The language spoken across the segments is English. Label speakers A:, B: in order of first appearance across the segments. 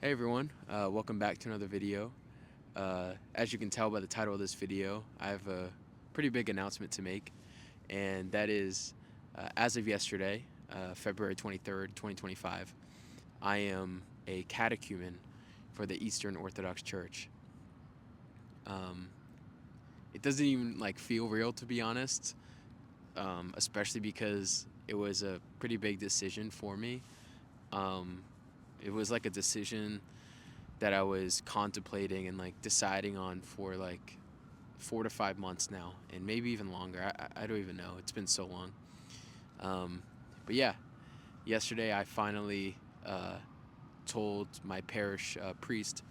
A: Hey everyone, welcome back to another video. As you can tell by the title of this video, I have a pretty big announcement to make, and that is, as of yesterday, February 23rd, 2025, I am a catechumen for the Eastern Orthodox Church. Um, it doesn't even feel real, to be honest, especially because it was a pretty big decision for me. Um, it was like a decision that I was contemplating and deciding on for 4 to 5 months now, and maybe even longer. I don't even know. It's been so long. Um, but yeah, yesterday I finally told my parish priest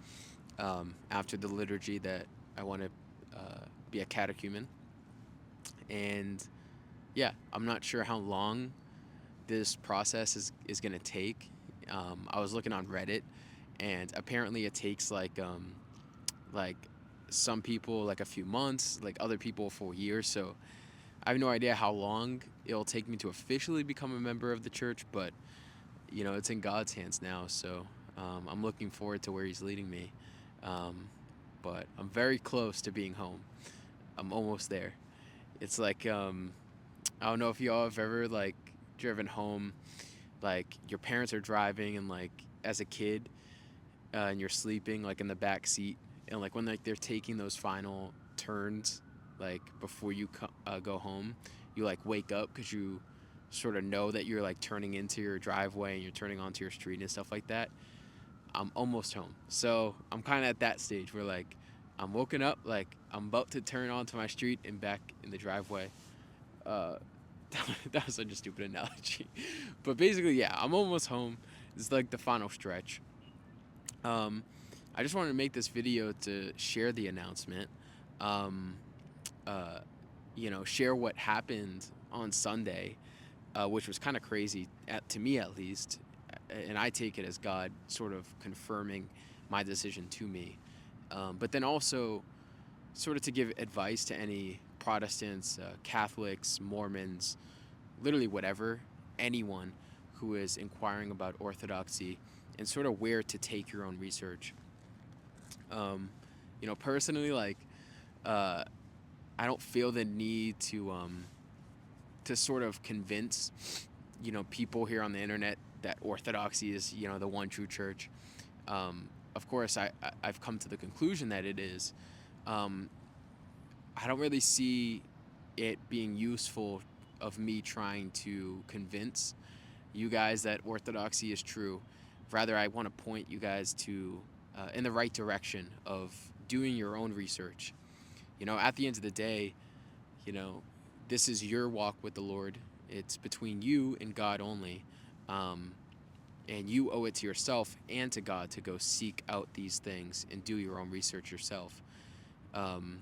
A: after the liturgy that I want to be a catechumen, and yeah, I'm not sure how long this process is gonna take. I was looking on Reddit, and apparently it takes like some people like a few months, like other people for years. So I have no idea how long it'll take me to officially become a member of the church, but it's in God's hands now. So I'm looking forward to where He's leading me. Um, but I'm very close to being home. I'm almost there. It's I don't know if y'all have ever driven home, like your parents are driving and as a kid, and you're sleeping in the back seat, and when they're taking those final turns, before you go home, you wake up because you sort of know that you're turning into your driveway and you're turning onto your street and stuff like that. I'm almost home, so I'm kind of at that stage where I'm woken up, I'm about to turn onto my street and back in the driveway. uh that was such a stupid analogy, but basically, yeah, I'm almost home. It's the final stretch. um I just wanted to make this video to share the announcement. Um, uh, share what happened on Sunday, which was kind of crazy to me, at least. And I take it as God sort of confirming my decision to me. But then also, sort of to give advice to any Protestants, Catholics, Mormons, literally whatever, anyone who is inquiring about Orthodoxy and sort of where to take your own research. Um, personally, uh, I don't feel the need to sort of convince people here on the internet that Orthodoxy is the one true church. Of course, I've come to the conclusion that it is. Um, I don't really see it being useful of me trying to convince you guys that Orthodoxy is true. Rather, I want to point you guys to in the right direction of doing your own research. At the end of the day, you know, this is your walk with the Lord. It's between you and God only. Um, and you owe it to yourself and to God to go seek out these things and do your own research yourself. Um,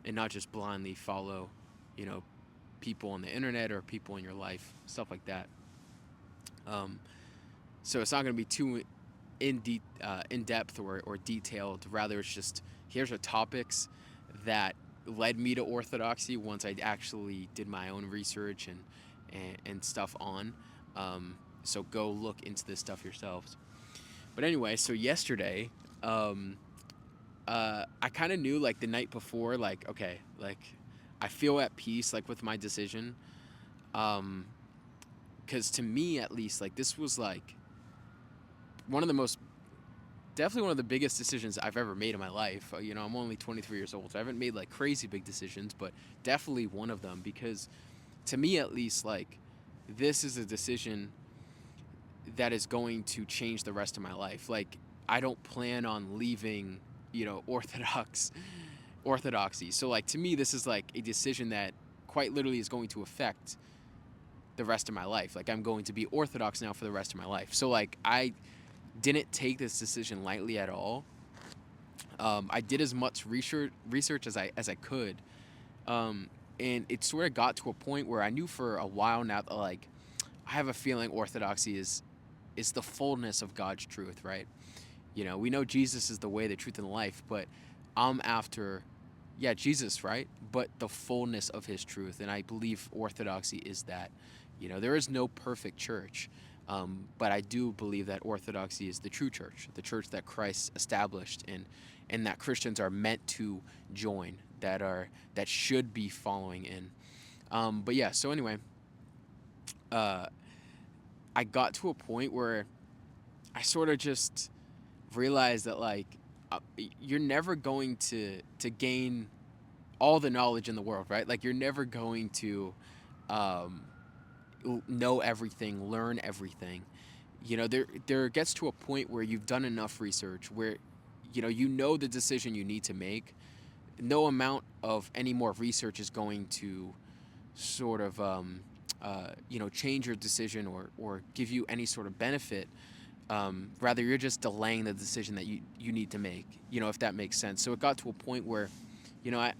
A: and not just blindly follow, you know, people on the internet or people in your life, stuff like that. Um, so it's not going to be too in depth or detailed. Rather, it's just here's the topics that led me to Orthodoxy once I actually did my own research and stuff on. So go look into this stuff yourselves. But anyway, so yesterday, um, I kind of knew the night before, okay, I feel at peace with my decision. Um, because to me at least, this was one of the most definitely one of the biggest decisions I've ever made in my life. I'm only 23 years old, so I haven't made crazy big decisions, but definitely one of them, because to me at least, this is a decision that is going to change the rest of my life. I don't plan on leaving, orthodoxy. So to me, this is a decision that quite literally is going to affect the rest of my life. I'm going to be Orthodox now for the rest of my life. So I didn't take this decision lightly at all. I did as much research as I could, and it sort of got to a point where I knew for a while now that I have a feeling Orthodoxy is the fullness of God's truth, right? We know Jesus is the way, the truth, and the life, but I'm after, yeah, Jesus, right? But the fullness of His truth, and I believe Orthodoxy is that. There is no perfect church. But I do believe that Orthodoxy is the true church, the church that Christ established, and that Christians are meant to join, that should be following in. But yeah, so anyway, uh, I got to a point where I sort of just realized that like you're never going to gain all the knowledge in the world, right? Like you're never going to um, know everything, learn everything. There gets to a point where you've done enough research where you know the decision you need to make. No amount of any more research is going to sort of change your decision or give you any sort of benefit. Rather, you're just delaying the decision that you need to make. If that makes sense. So it got to a point where, you know,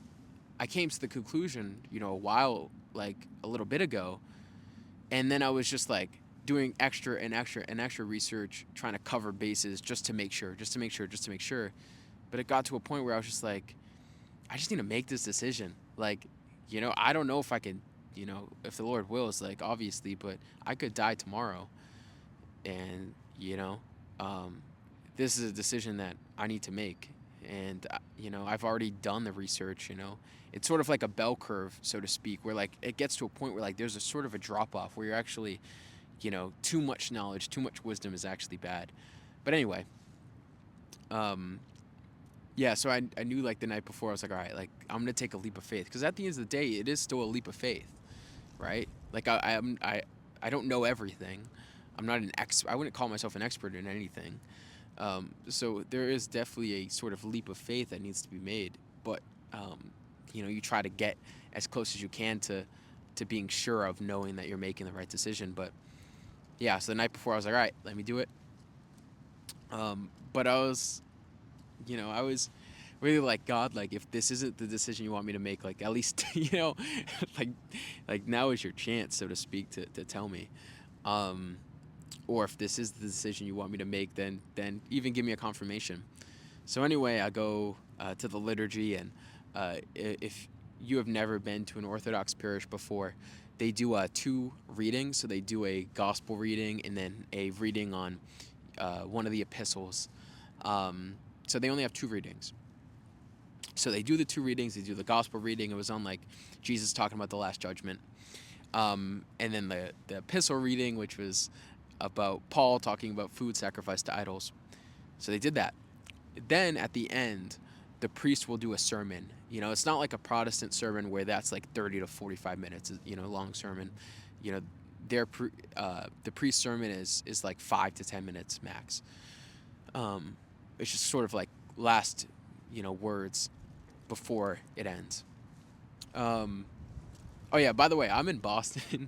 A: I came to the conclusion, a while, like a little bit ago, and then I was just like doing extra and extra and extra research, trying to cover bases just to make sure, just to make sure, just to make sure. But it got to a point where I was just like, I just need to make this decision. Like, I don't know if I can, if the Lord wills, like obviously, but I could die tomorrow, and um, this is a decision that I need to make. And I've already done the research. It's sort of like a bell curve, so to speak, where like it gets to a point where like there's a sort of a drop off where you're actually, too much knowledge, too much wisdom is actually bad. But anyway, um, yeah. So I knew like the night before I was like, all right, like I'm gonna take a leap of faith, because at the end of the day, it is still a leap of faith, right? Like I don't know everything. I'm not an ex. I wouldn't call myself an expert in anything. So there is definitely a sort of leap of faith that needs to be made. But you try to get as close as you can to being sure of knowing that you're making the right decision. But yeah, so the night before I was like, all right, let me do it. But I was really like, God, like if this isn't the decision you want me to make, like at least like now is your chance, so to speak, to tell me. Um, or if this is the decision you want me to make, then even give me a confirmation. So anyway, I go to the liturgy, and if you have never been to an Orthodox parish before, they do two readings. So they do a gospel reading and then a reading on one of the epistles. So they only have two readings. So they do the two readings. They do the gospel reading. It was on like Jesus talking about the Last Judgment. And then the epistle reading, which was about Paul talking about food sacrificed to idols. So they did that. Then at the end, the priest will do a sermon. It's not like a Protestant sermon where that's like 30 to 45 minutes, long sermon. You know, the priest sermon is like 5 to 10 minutes max. It's just sort of like last, words before it ends. Um, oh yeah, by the way, I'm in Boston.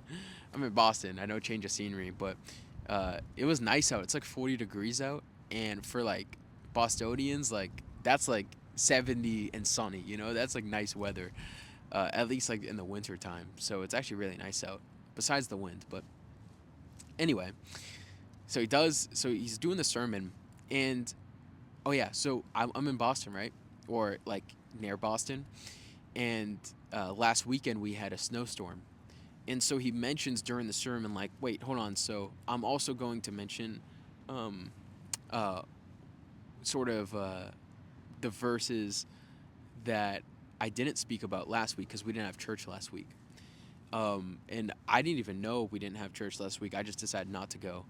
A: I'm in Boston. I know, change of scenery, but it was nice out. It's like 40 degrees out, and for like Bostonians, like that's like 70 and sunny. That's like nice weather. At least like in the winter time. So it's actually really nice out, besides the wind. But anyway, So he's doing the sermon, and oh yeah, so I'm in Boston, right, or like near Boston, and last weekend we had a snowstorm. And so he mentions during the sermon, like, wait, hold on. So I'm also going to mention, um, uh, sort of the verses that I didn't speak about last week because we didn't have church last week. And I didn't even know we didn't have church last week. I just decided not to go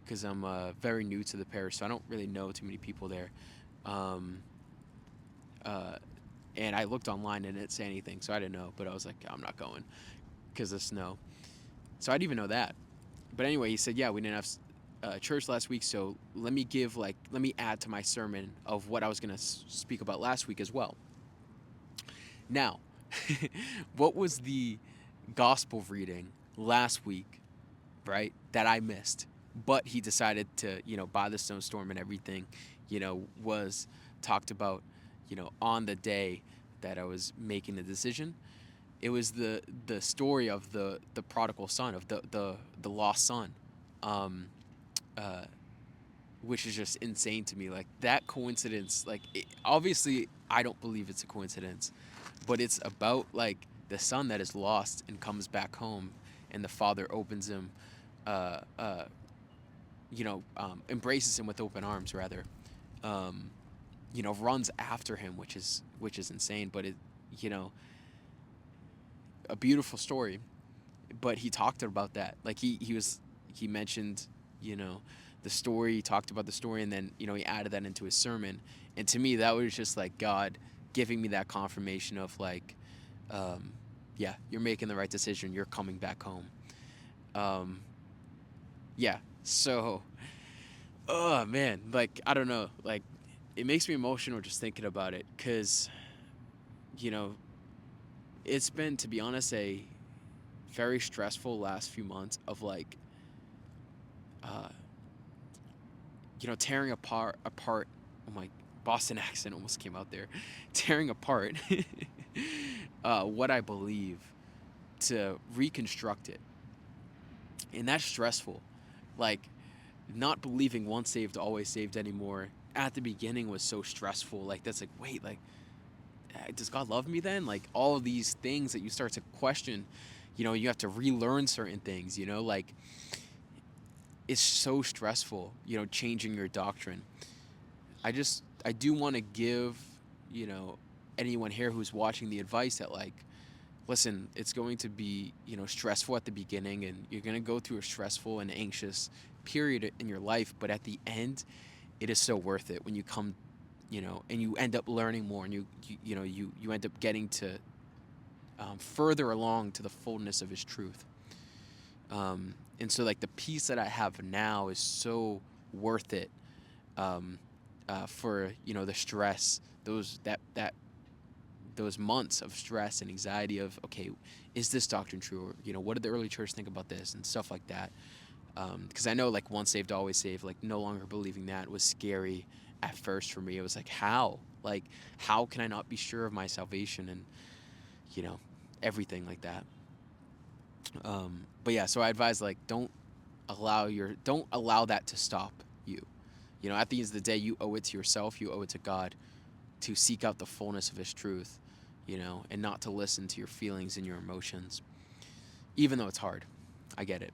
A: because I'm very new to the parish, so I don't really know too many people there. Um, uh, and I looked online and it didn't say anything, so I didn't know. But I was like, I'm not going because of snow. So I didn't even know that. But anyway, he said, yeah, we didn't have church last week, so let me add to my sermon of what I was going to speak about last week as well. Now, what was the gospel reading last week, right, that I missed? But he decided to, by the snowstorm and everything, was talked about, on the day that I was making the decision. It was the story of the prodigal son, of the lost son, um, uh, which is just insane to me. Like that coincidence, like obviously I don't believe it's a coincidence, but it's about like the son that is lost and comes back home, and the father opens him, uh, uh, embraces him with open arms, rather. Um, runs after him, which is insane. But you know, a beautiful story. But he talked about that. Like he mentioned, you know, the story. He talked about the story, and then he added that into his sermon. And to me, that was just like God giving me that confirmation of like, um, yeah, you're making the right decision. You're coming back home. Um, yeah. So, oh man, like I don't know, like it makes me emotional just thinking about it, cause you know it's been, to be honest, a very stressful last few months of like, uh, tearing apart. Oh my, Boston accent almost came out there. Tearing apart what I believe to reconstruct it, and that's stressful. Like, not believing once saved always saved anymore at the beginning was so stressful. Like, that's like, wait, like, does God love me then? Like, all of these things that you start to question, you have to relearn certain things, like, it's so stressful, changing your doctrine. I do want to give, you know, anyone here who's watching the advice that, like, listen, it's going to be, stressful at the beginning, and you're going to go through a stressful and anxious period in your life, but at the end, it is so worth it when you come, and you end up learning more, and you end up getting to, further along to the fullness of his truth. And so, like, the peace that I have now is so worth it, um, for the stress, those months of stress and anxiety of, okay, is this doctrine true, or what did the early church think about this and stuff like that. Because I know, like, once saved always saved, like, no longer believing that was scary at first for me. It was like, how can I not be sure of my salvation, and you know everything like that. But yeah, so I advise, like, don't allow that to stop you. At the end of the day, you owe it to yourself, you owe it to God, to seek out the fullness of his truth, and not to listen to your feelings and your emotions, even though it's hard. I get it.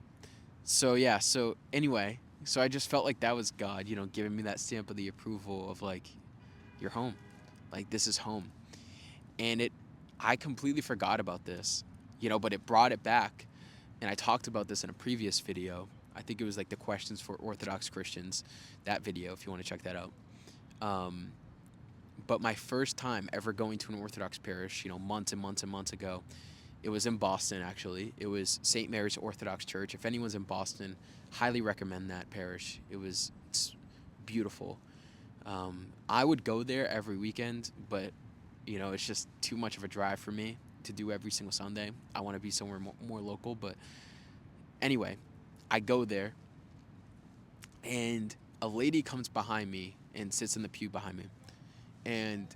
A: So yeah, so anyway, so I just felt like that was God, giving me that stamp of the approval of, like, you're home. Like, this is home. And I completely forgot about this, but it brought it back. And I talked about this in a previous video. I think it was like the questions for Orthodox Christians, that video, if you want to check that out. But my first time ever going to an Orthodox parish, months and months and months ago, it was in Boston, actually. It was St. Mary's Orthodox Church. If anyone's in Boston, highly recommend that parish. It's beautiful. I would go there every weekend, but, it's just too much of a drive for me to do every single Sunday. I want to be somewhere more local. But anyway, I go there, and a lady comes behind me and sits in the pew behind me. And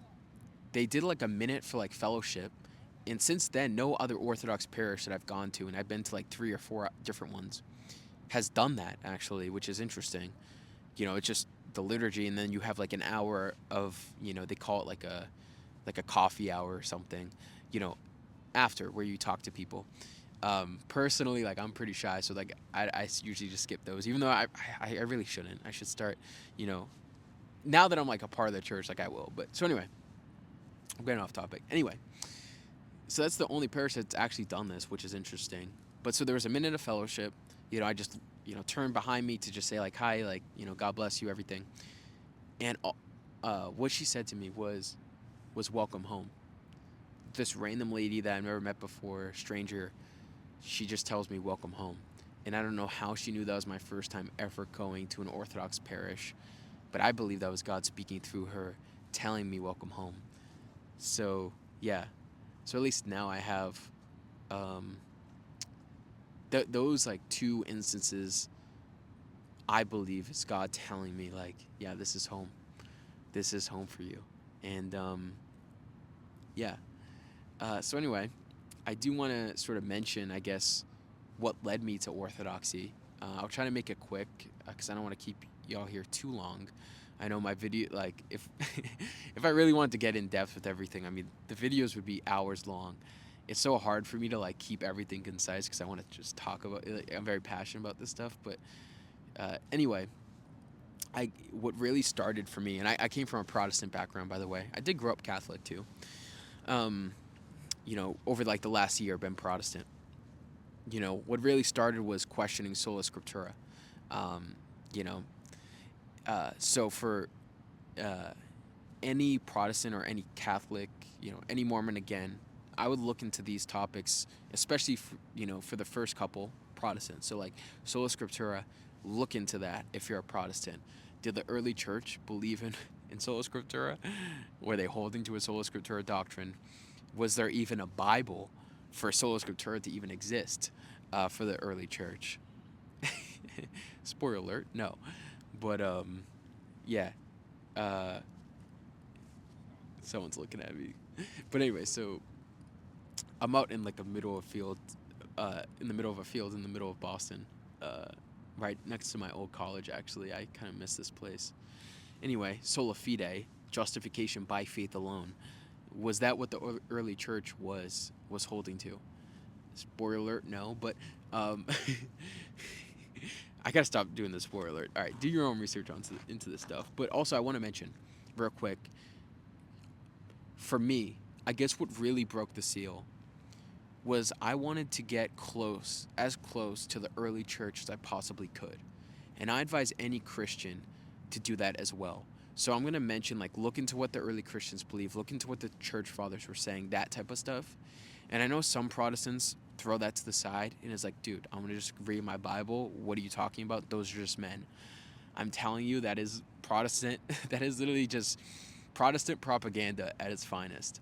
A: they did like a minute for, like, fellowship. And since then, no other Orthodox parish that I've gone to, and I've been to like 3 or 4 different ones, has done that, actually, which is interesting. It's just the liturgy, and then you have like an hour of, they call it like a coffee hour or something, you know, after, where you talk to people. Personally, like, I'm pretty shy, so like I usually just skip those, even though I really shouldn't. I should start, you know, now that I'm like a part of the church, like, I will. But so anyway, I'm getting off topic. Anyway, so that's the only parish that's actually done this, which is interesting. But so there was a minute of fellowship. I just, turned behind me to just say, like, hi, like, God bless you, everything. And what she said to me was welcome home. This random lady that I've never met before, stranger, she just tells me welcome home. And I don't know how she knew that was my first time ever going to an Orthodox parish, but I believe that was God speaking through her, telling me welcome home. So yeah, so at least now I have, those like 2 instances, I believe is God telling me, like, yeah, this is home. This is home for you. And yeah. So anyway, I do want to sort of mention, I guess, what led me to Orthodoxy. I'll try to make it quick, because I don't want to keep y'all here too long. I know my video, like, if if I really wanted to get in depth with everything, I mean, the videos would be hours long. It's so hard for me to, like, keep everything concise, because I want to just talk about it. Like, I'm very passionate about this stuff, but Anyway, what really started for me, and I came from a Protestant background, by the way. I did grow up Catholic too. Um, over like the last year, I've been Protestant. What really started was questioning sola scriptura. Um, you know, so for uh, any Protestant or any Catholic, any Mormon again, I would look into these topics, especially for the first couple Protestants. So like sola scriptura, look into that if you're a Protestant. Did the early church believe in sola scriptura? Were they holding to a sola scriptura doctrine? Was there even a Bible for sola scriptura to even exist for the early church? Spoiler alert, no. But yeah. Uh, Someone's looking at me. But anyway, so I'm out in like in the middle of a field in the middle of Boston, uh, right next to my old college. Actually, I kind of miss this place. Anyway, sola fide, justification by faith alone. Was that what the early church was holding to? Spoiler alert, no. But um, I gotta stop doing the spoiler alert. All right, do your own research into this stuff. But also, I want to mention, real quick, for me, I guess what really broke the seal was I wanted to get as close to the early church as I possibly could. And I advise any Christian to do that as well. So I'm going to mention, like, look into what the early Christians believe, look into what the church fathers were saying, that type of stuff. And I know some Protestants throw that to the side and it's like, dude, I'm going to just read my Bible. What are you talking about? Those are just men. I'm telling you, that is Protestant. That is literally just Protestant propaganda at its finest.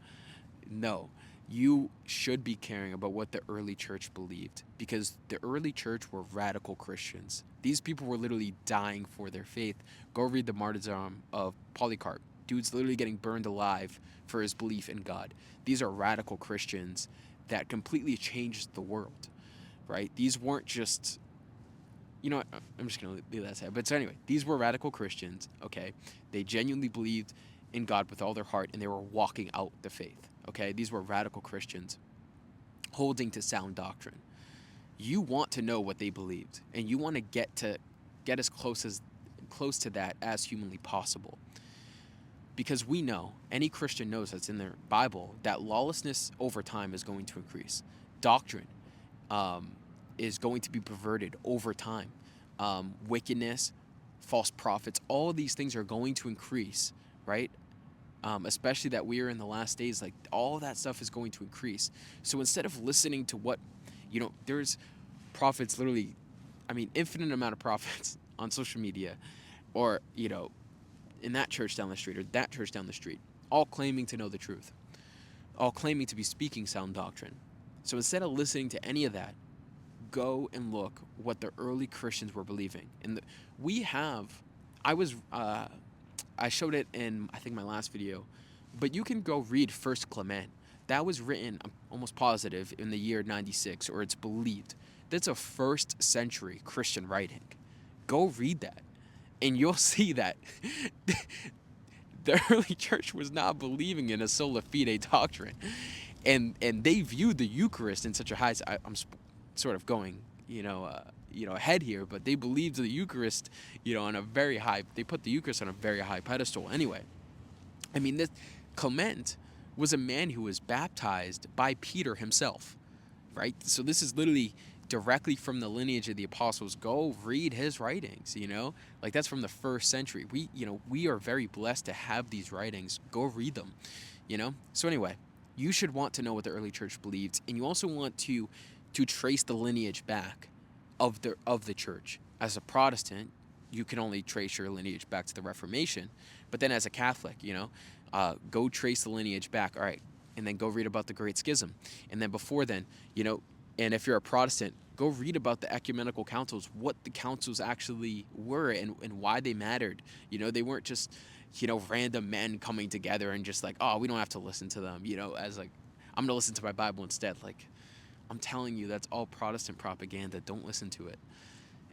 A: No, you should be caring about what the early church believed, because the early church were radical Christians. These people were literally dying for their faith. Go read the martyrdom of Polycarp. Dude's literally getting burned alive for his belief in God. These are radical Christians that completely changed the world, right? These weren't just, what, I'm just going to leave that aside. But so anyway, these were radical Christians, okay? They genuinely believed in God with all their heart, and they were walking out the faith, okay? These were radical Christians holding to sound doctrine. You want to know what they believed, and you want to get as close to that as humanly possible. Because we know, any Christian knows that's in their Bible, that lawlessness over time is going to increase. Doctrine is going to be perverted over time. Wickedness, false prophets, all of these things are going to increase, right? Especially that we are in the last days, like all of that stuff is going to increase. So instead of listening to what, there's prophets literally, infinite amount of prophets on social media, or, in that church down the street or that church down the street, all claiming to know the truth, all claiming to be speaking sound doctrine. So instead of listening to any of that, go and look what the early Christians were believing. And I showed it in, I think, my last video, but you can go read First Clement. That was written, I'm almost positive, in the year 96, or it's believed. That's a first century Christian writing. Go read that, and you'll see that the early church was not believing in a sola fide doctrine. And they viewed the Eucharist in such a high. I'm sort of going, ahead here, but they believed the Eucharist, on a very high. They put the Eucharist on a very high pedestal. Anyway, this Clement was a man who was baptized by Peter himself, right? So this is literally directly from the lineage of the apostles. Go read his writings, like that's from the first century. We are very blessed to have these writings. Go read them, So anyway, you should want to know what the early church believed, and you also want to trace the lineage back of the church. As a Protestant, you can only trace your lineage back to the Reformation, but then as a Catholic, go trace the lineage back. All right, and then go read about the Great Schism, and then before then, and if you're a Protestant, go read about the ecumenical councils, what the councils actually were, and why they mattered. They weren't just, random men coming together and just like, oh, we don't have to listen to them, as like, I'm going to listen to my Bible instead. Like, I'm telling you, that's all Protestant propaganda. Don't listen to it.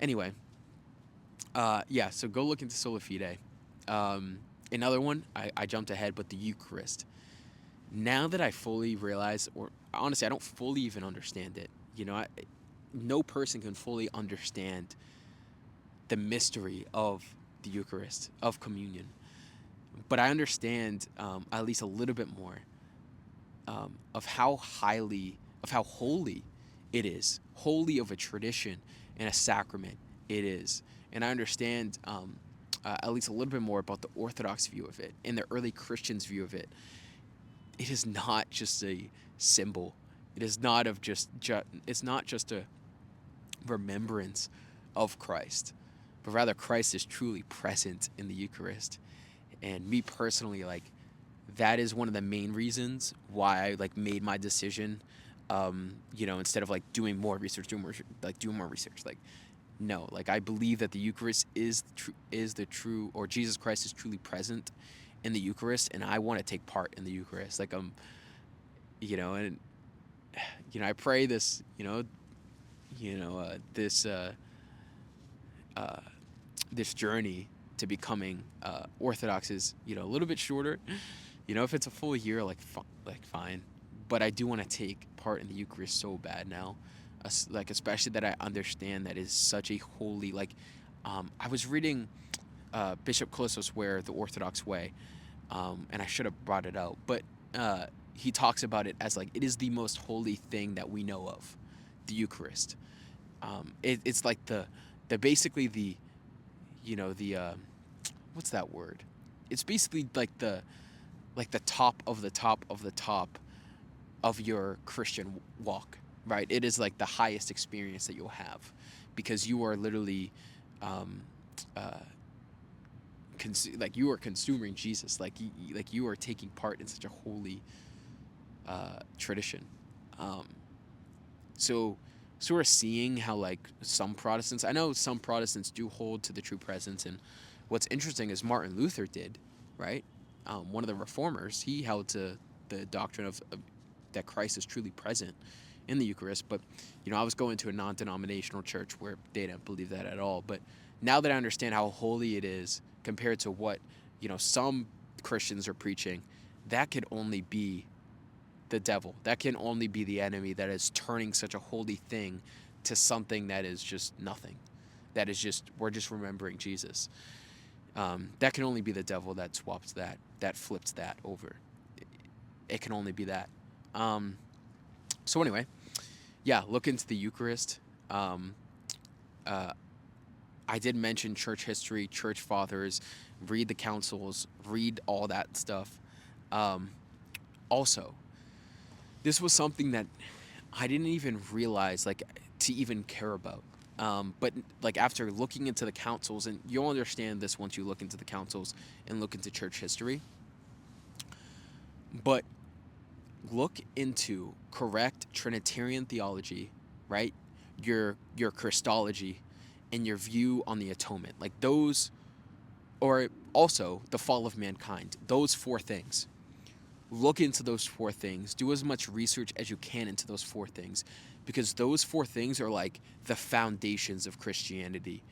A: Anyway, so go look into sola fide. Another one, I jumped ahead, but the Eucharist. Now that I fully realize, or honestly, I don't fully even understand it. No person can fully understand the mystery of the Eucharist, of communion. But I understand at least a little bit more of how holy it is, holy of a tradition and a sacrament it is. And I understand at least a little bit more about the Orthodox view of it and the early Christians' view of it. It is not just a symbol. It is not of it's not just a remembrance of Christ, but rather Christ is truly present in the Eucharist. And me personally, like, that is one of the main reasons why I like made my decision. Instead of like doing more research, doing more research. Like, no, like I believe that the Eucharist is the true, or Jesus Christ is truly present in the Eucharist, and I want to take part in the Eucharist. Like and I pray this, this this journey to becoming Orthodox is a little bit shorter. If it's a full year, like fine, but I do want to take part in the Eucharist so bad now, like especially that I understand that is such a holy I was reading Bishop Colossus Ware, The Orthodox Way, and I should have brought it out, but he talks about it as like it is the most holy thing that we know of, the Eucharist. It's like the basically the what's that word? It's basically like the top of the top of the top of your Christian walk, right? It is like the highest experience that you'll have, because you are literally you are consuming Jesus, like you are taking part in such a holy tradition. So we're seeing how like some Protestants, I know some Protestants do hold to the true presence, and what's interesting is Martin Luther did, right? One of the reformers, he held to the doctrine of that Christ is truly present in the Eucharist. But I was going to a non-denominational church where they didn't believe that at all. But now that I understand how holy it is compared to what some Christians are preaching, that could only be the devil. That can only be the enemy that is turning such a holy thing to something that is just nothing. That is just, we're just remembering Jesus. That can only be the devil that swaps that flips that over. It can only be that. So anyway, yeah, look into the Eucharist. I did mention church history, church fathers, read the councils, read all that stuff. Also, this was something that I didn't even realize to even care about. But like after looking into the councils, and you'll understand this once you look into the councils and look into church history. But look into correct Trinitarian theology, right? Your Christology and your view on the atonement. Like those, or also the fall of mankind. Those four things. Look into those four things. Do as much research as you can into those four things, because those four things are like the foundations of Christianity,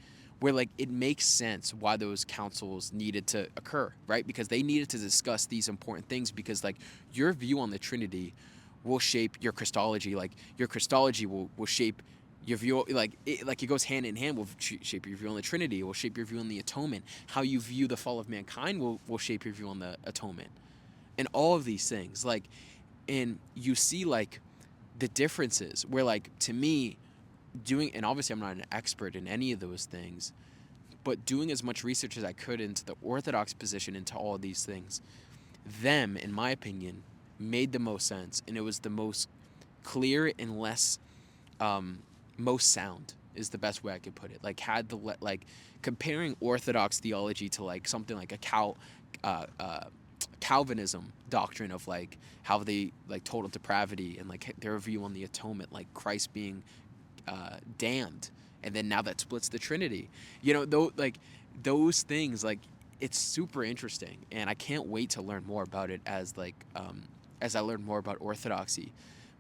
A: where like it makes sense why those councils needed to occur, right? Because they needed to discuss these important things, because like your view on the Trinity will shape your Christology. Like your Christology will shape your view, it goes hand in hand, will shape your view on the Trinity, will shape your view on the atonement. How you view the fall of mankind will shape your view on the atonement. And all of these things, and you see the differences where to me, and obviously I'm not an expert in any of those things, but doing as much research as I could into the Orthodox position, into all of these things, them, in my opinion, made the most sense, and it was the most clear and less, most sound is the best way I could put it. Comparing Orthodox theology to something like a Calvinism doctrine of how they total depravity and their view on the atonement, Christ being damned, and then now that splits the Trinity. Those things, it's super interesting, and I can't wait to learn more about it as I learn more about Orthodoxy.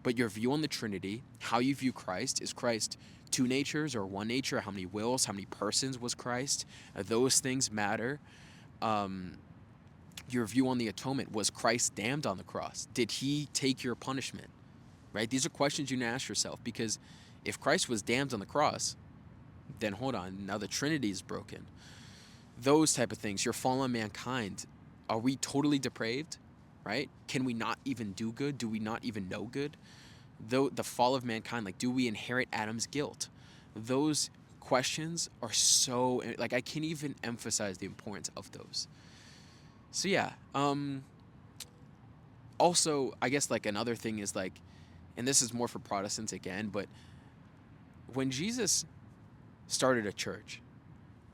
A: But your view on the Trinity, how you view Christ, is Christ two natures or one nature? How many wills, how many persons was Christ? Those things matter. Your view on the atonement, was Christ damned on the cross? Did he take your punishment? Right? These are questions you need to ask yourself, because if Christ was damned on the cross, then hold on, now the Trinity is broken. Those type of things. Your fallen mankind. Are we totally depraved? Right? Can we not even do good? Do we not even know good? Though the fall of mankind, like, do we inherit Adam's guilt? Those questions are so, like, I can't even emphasize the importance of those. So yeah. Also, I guess, like, another thing is, like, and this is more for Protestants again, but when Jesus started a church,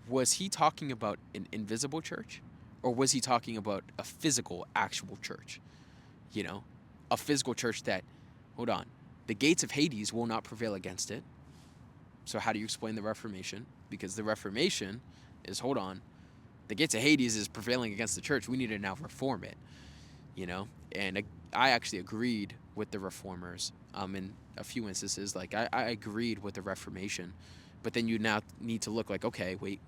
A: was he talking about an invisible church, or was he talking about a physical, actual church? You know, a physical church that, hold on, the gates of Hades will not prevail against it. So how do you explain the Reformation? Because the Reformation is, hold on, the gates of Hades is prevailing against the church. We need to now reform it. You know, and I actually agreed with the reformers. In a few instances, like, I agreed with the Reformation, but then you now need to look like, okay, wait,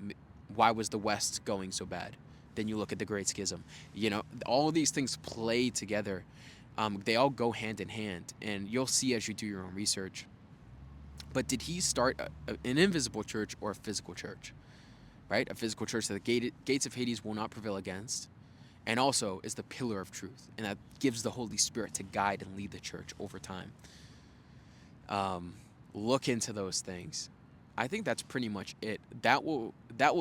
A: why was the West going so bad? Then you look at the Great Schism. You know, all of these things play together. They all go hand in hand, and you'll see as you do your own research. But did he start an invisible church or a physical church? Right, a physical church that the gates of Hades will not prevail against, and also is the pillar of truth, and that gives the Holy Spirit to guide and lead the church over time. Look into those things. I think that's pretty much it. That will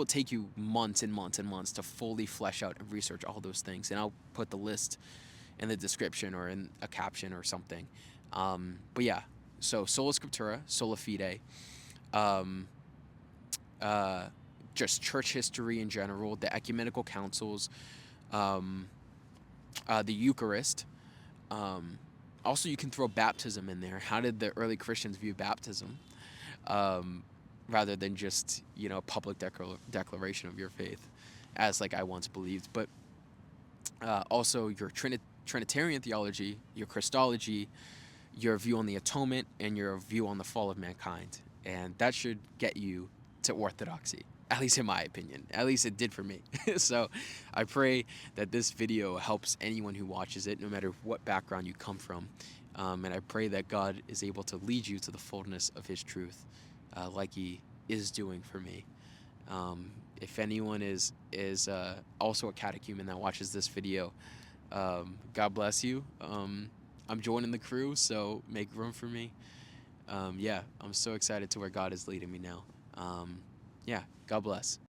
A: take you months and months and months to fully flesh out and research all those things, and I'll put the list in the description or in a caption or something. But yeah, so sola scriptura, sola fide, um, uh, just church history in general, the ecumenical councils, um, the Eucharist. Um, Also, you can throw baptism in there. How did the early Christians view baptism, um, rather than just, public declaration of your faith, as, like, I once believed? But also your Trinitarian theology, your Christology, your view on the atonement, and your view on the fall of mankind, and that should get you to orthodoxy. At least in my opinion. At least it did for me. So I pray that this video helps anyone who watches it, no matter what background you come from. And I pray that God is able to lead you to the fullness of His truth, like He is doing for me. If anyone is also a catechumen that watches this video, God bless you. I'm joining the crew, so make room for me. Yeah, I'm so excited to where God is leading me now. Yeah, God bless.